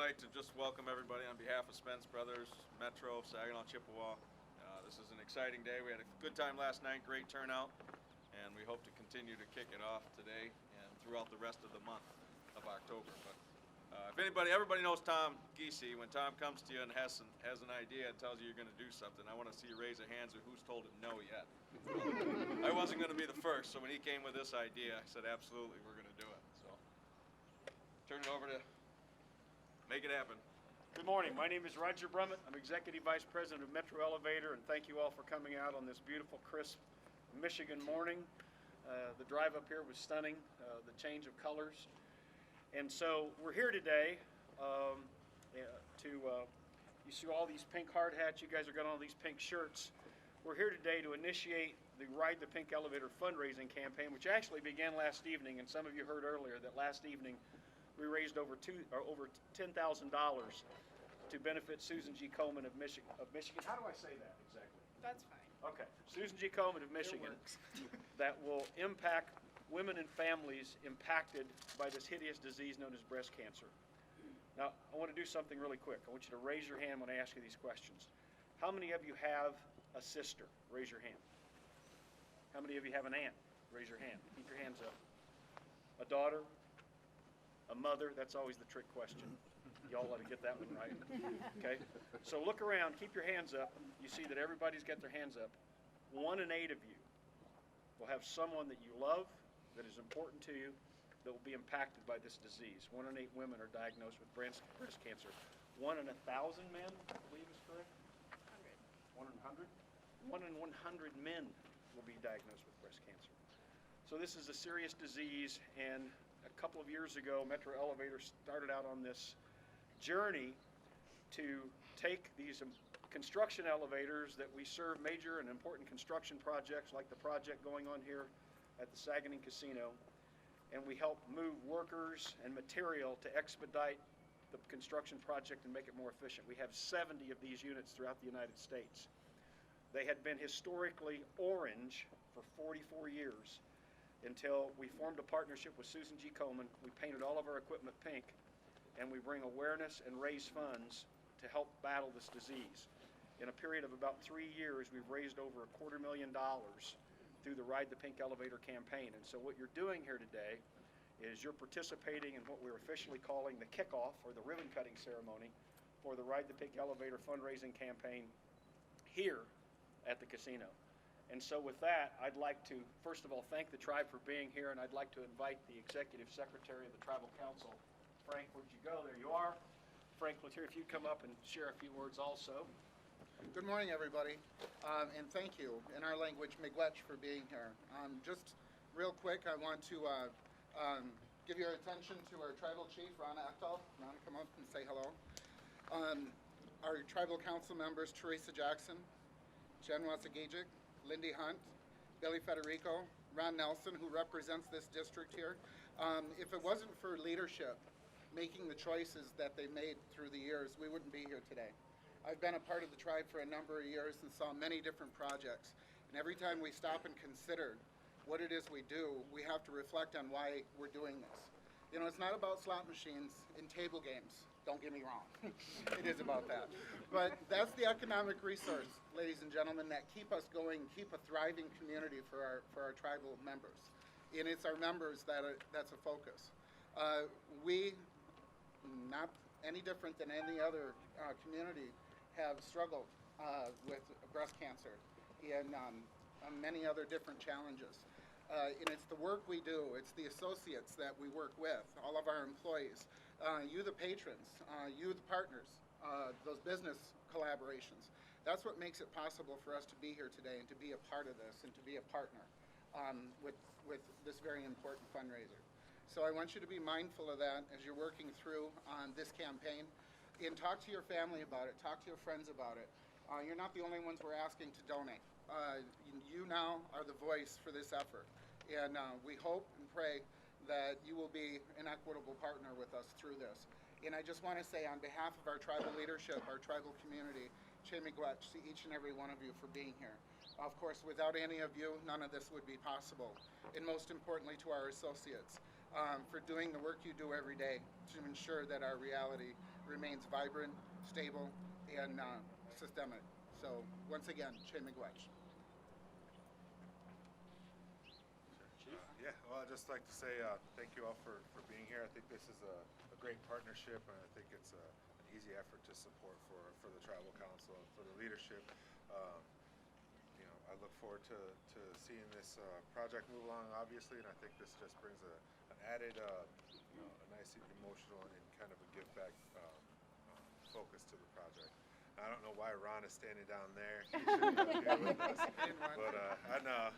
like to just welcome everybody on behalf of Spence Brothers, Metro, Saginaw, Chippewa. This is an exciting day. We had a good time last night, great turnout, and we hope to continue to kick it off today and throughout the rest of the month of October. But if everybody knows Tom Giese. When Tom comes to you and has an idea and tells you you're going to do something, I want to see you raise your hands of who's told him no yet. I wasn't going to be the first, so when he came with this idea, I said, absolutely, we're going to do it. So turn it over to make it happen. Good morning. My name is Roger Brummett. I'm Executive Vice President of Metro Elevator, and thank you all for coming out on this beautiful, crisp Michigan morning. The drive up here was stunning, the change of colors. And so we're here today you see all these pink hard hats. You guys are got all these pink shirts. We're here today to initiate the Ride the Pink Elevator fundraising campaign, which actually began last evening, and some of you heard earlier that last evening we raised over $10,000 to benefit Susan G. Komen of Michigan. How do I say that exactly? That's fine. Okay, Susan G. Komen of Michigan, that will impact women and families impacted by this hideous disease known as breast cancer. Now, I want to do something really quick. I want you to raise your hand when I ask you these questions. How many of you have a sister? Raise your hand. How many of you have an aunt? Raise your hand. Keep your hands up. A daughter? A mother? That's always the trick question. Y'all ought to get that one right. Okay? So look around. Keep your hands up. You see that everybody's got their hands up. 1 in 8 of you will have someone that you love, that is important to you, that will be impacted by this disease. 1 in 8 women are diagnosed with breast cancer. 1 in 1,000 men, I believe is correct? 100. 1 in 100? 1 in 100 men will be diagnosed with breast cancer. So this is a serious disease, and a couple of years ago, Metro Elevator started out on this journey to take these construction elevators that we serve major and important construction projects like the project going on here at the Saganing Casino, and we help move workers and material to expedite the construction project and make it more efficient. We have 70 of these units throughout the United States. They had been historically orange for 44 years until we formed a partnership with Susan G. Komen. We painted all of our equipment pink, and we bring awareness and raise funds to help battle this disease. In a period of about 3 years, we've raised over $250,000 through the Ride the Pink Elevator campaign. And so what you're doing here today is you're participating in what we're officially calling the kickoff, or the ribbon cutting ceremony, for the Ride the Pink Elevator fundraising campaign here at the casino. And so with that, I'd like to, first of all, thank the tribe for being here, and I'd like to invite the Executive Secretary of the Tribal Council. Frank, where'd you go? There you are. Frank Latier, if you'd come up and share a few words also. Good morning, everybody, and thank you, in our language, miigwech, for being here. Just real quick, I want to give your attention to our Tribal Chief, Ron Achtal. Ron, come up and say hello. Our Tribal Council members, Teresa Jackson, Jen Wasagijic, Lindy Hunt, Billy Federico, Ron Nelson, who represents this district here. If it wasn't for leadership making the choices that they made through the years, we wouldn't be here today. I've been a part of the tribe for a number of years and saw many different projects. And every time we stop and consider what it is we do, we have to reflect on why we're doing this. You know, it's not about slot machines and table games. Don't get me wrong. It is about that. But that's the economic resource, ladies and gentlemen, that keep us going, keep a thriving community for our tribal members. And it's our members that's a focus. We, not any different than any other community, have struggled with breast cancer and many other different challenges. And it's the work we do, it's the associates that we work with, all of our employees, you the patrons, you the partners, those business collaborations. That's what makes it possible for us to be here today and to be a part of this and to be a partner with this very important fundraiser. So I want you to be mindful of that as you're working through this campaign, and talk to your family about it, talk to your friends about it. You're not the only ones we're asking to donate. You now are the voice for this effort, and we hope and pray that you will be an equitable partner with us through this. And I just want to say, on behalf of our tribal leadership, our tribal community, che miigwech to each and every one of you for being here. Of course, without any of you, none of this would be possible. And most importantly, to our associates, for doing the work you do every day to ensure that our reality remains vibrant, stable, and systemic. So once again, Che Miigwech. Yeah, well, I'd just like to say thank you all for being here. I think this is a great partnership, and I think it's an easy effort to support for the Tribal Council and for the leadership. I look forward to seeing this project move along, obviously, and I think this just brings an added, a nice emotional and kind of a give back focus to the project. I don't know why Ron is standing down there. He shouldn't be here with us. But I know.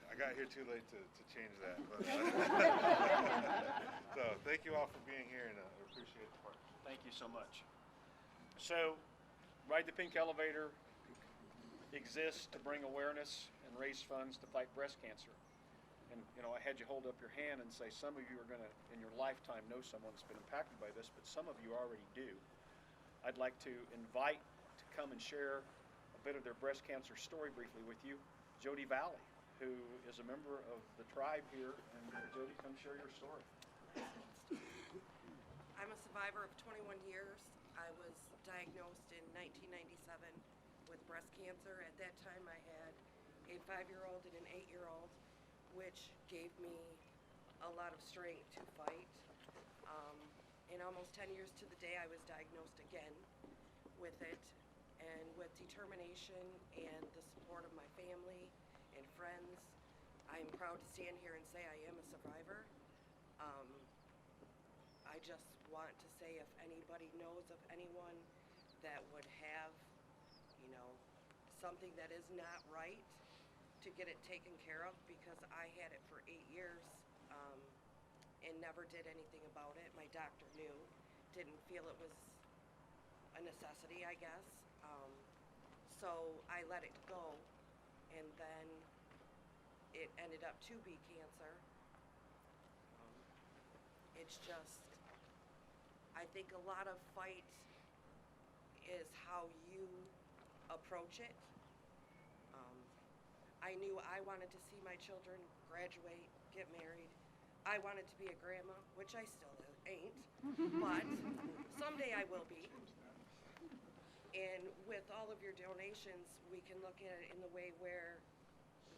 I got here too late to change that. But, so thank you all for being here, and we appreciate the partnership. Thank you so much. So, Ride the Pink Elevator exists to bring awareness and raise funds to fight breast cancer. And, I had you hold up your hand and say some of you are going to, in your lifetime, know someone that's been impacted by this, but some of you already do. I'd like to invite to come and share a bit of their breast cancer story briefly with you, Jody Valley, who is a member of the tribe here. And Jody, come share your story. I'm a survivor of 21 years. I was diagnosed in 1997 with breast cancer. At that time, I had a 5-year-old and an 8-year-old, which gave me a lot of strength to fight. In almost 10 years to the day, I was diagnosed again with it, and with determination and the support of my family and friends, I am proud to stand here and say I am a survivor. I just want to say if anybody knows of anyone that would have, something that is not right, to get it taken care of, because I had it for 8 years and never did anything about it. My doctor knew, didn't feel it was a necessity, I guess. So I let it go, and then it ended up to be cancer. It's just, I think a lot of fight is how you approach it. I knew I wanted to see my children graduate, get married. I wanted to be a grandma, which I still ain't, but someday I will be. And with all of your donations, we can look at it in the way where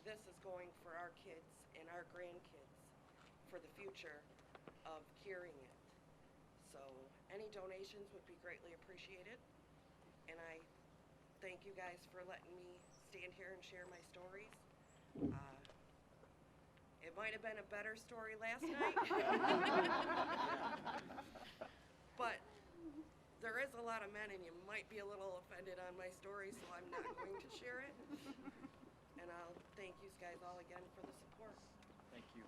this is going for our kids and our grandkids for the future of curing it. So any donations would be greatly appreciated. And I thank you guys for letting me stand here and share my stories. It might have been a better story last night, but there is a lot of men and you might be a little offended on my story, so I'm not going to share it. And I'll thank you guys all again for the support. Thank you.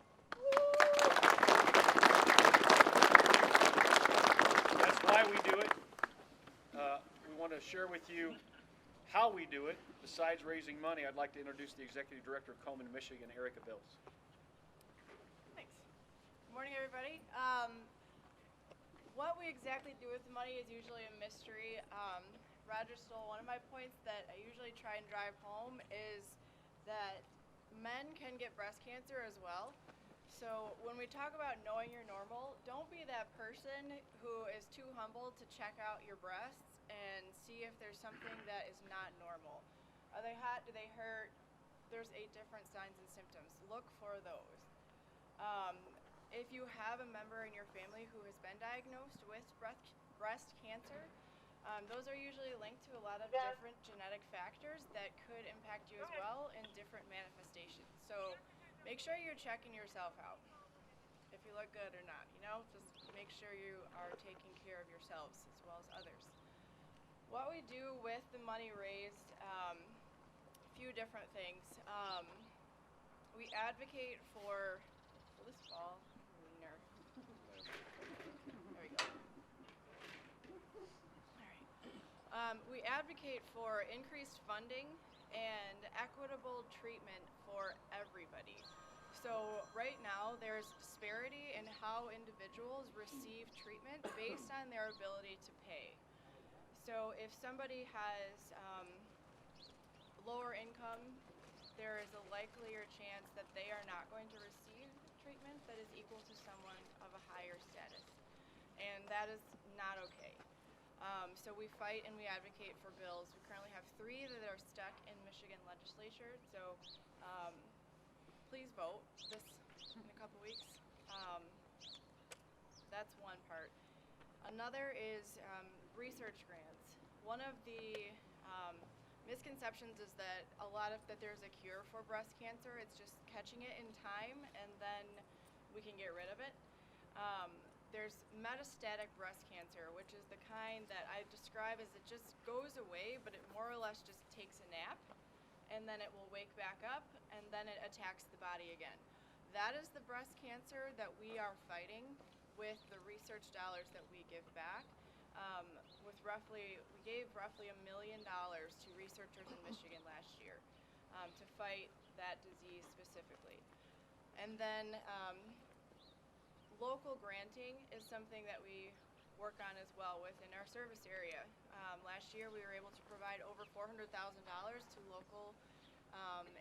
That's why we do it. We want to share with you how we do it. Besides raising money, I'd like to introduce the Executive Director of Komen, Michigan, Erica Bills. Thanks. Good morning, everybody. What we exactly do with the money is usually a mystery. Roger stole one of my points that I usually try and drive home is that men can get breast cancer as well. So when we talk about knowing you're normal, don't be that person who is too humble to check out your breasts and see if there's something that is not normal. Are they hot? Do they hurt? There's 8 different signs and symptoms. Look for those. If you have a member in your family who has been diagnosed with breast cancer, those are usually linked to a lot of different genetic factors that could impact you as well in different manifestations. So make sure you're checking yourself out. If you look good or not, just make sure you are taking care of yourselves as well as others. What we do with the money raised, a few different things. We advocate for, will this fall? There we go. All right. We advocate for increased funding and equitable treatment for everybody. So right now there's disparity in how individuals receive treatment based on their ability to pay. So if somebody has lower income, there is a likelier chance that they are not going to receive treatment that is equal to someone of a higher status. and that is not okay. So we fight and we advocate for bills. We currently have 3 that are stuck in Michigan legislature, so please vote this in a couple weeks. That's one part. Another is research grants. One of the misconceptions is that that there's a cure for breast cancer. It's just catching it in time, and then we can get rid of it. There's metastatic breast cancer, which is the kind that I describe as it just goes away, but it more or less just takes a nap, and then it will wake back up, and then it attacks the body again. That is the breast cancer that we are fighting with the research dollars that we give back. We gave roughly $1 million to researchers in Michigan last year to fight that disease specifically. And then local granting is something that we work on as well within our service area. Last year we were able to provide over $400,000 to local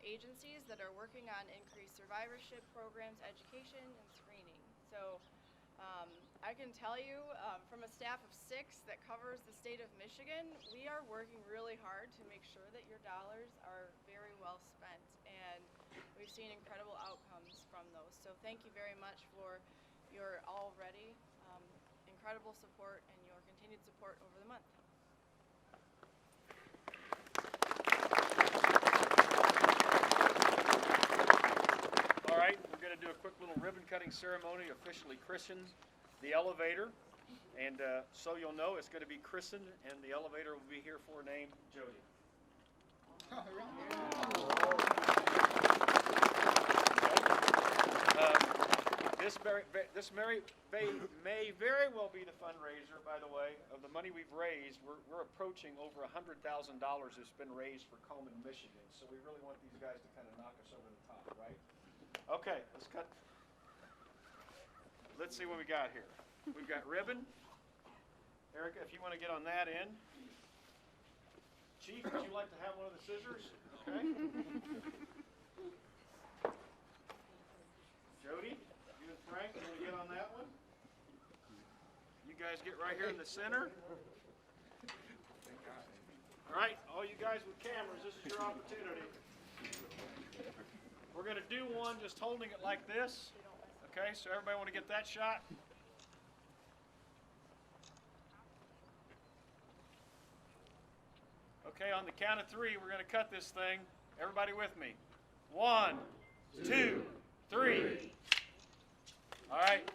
agencies that are working on increased survivorship programs, education, and screening. So I can tell you from a staff of 6 that covers the state of Michigan, we are working really hard to make sure that your dollars are very well spent, and we've seen incredible outcomes from those. So thank you very much for your already incredible support and your continued support over the month. All right, we're going to do a quick little ribbon cutting ceremony, officially christen the elevator. And so you'll know, it's going to be christened, and the elevator will be here for name Jody. This may very well be the fundraiser, by the way, of the money we've raised. We're approaching over $100,000 that's been raised for Coleman, Michigan. So we really want these guys to kind of knock us over the top, right? Okay, let's cut. Let's see what we got here. We've got ribbon. Erica, if you want to get on that end. Chief, would you like to have one of the scissors? Okay. Jody, you and Frank, you want to get on that one? You guys get right here in the center. All right, all you guys with cameras, this is your opportunity. We're going to do one just holding it like this. Okay, so everybody want to get that shot? Okay, on the count of 3, we're going to cut this thing. Everybody with me. 1, 2, 3. All right.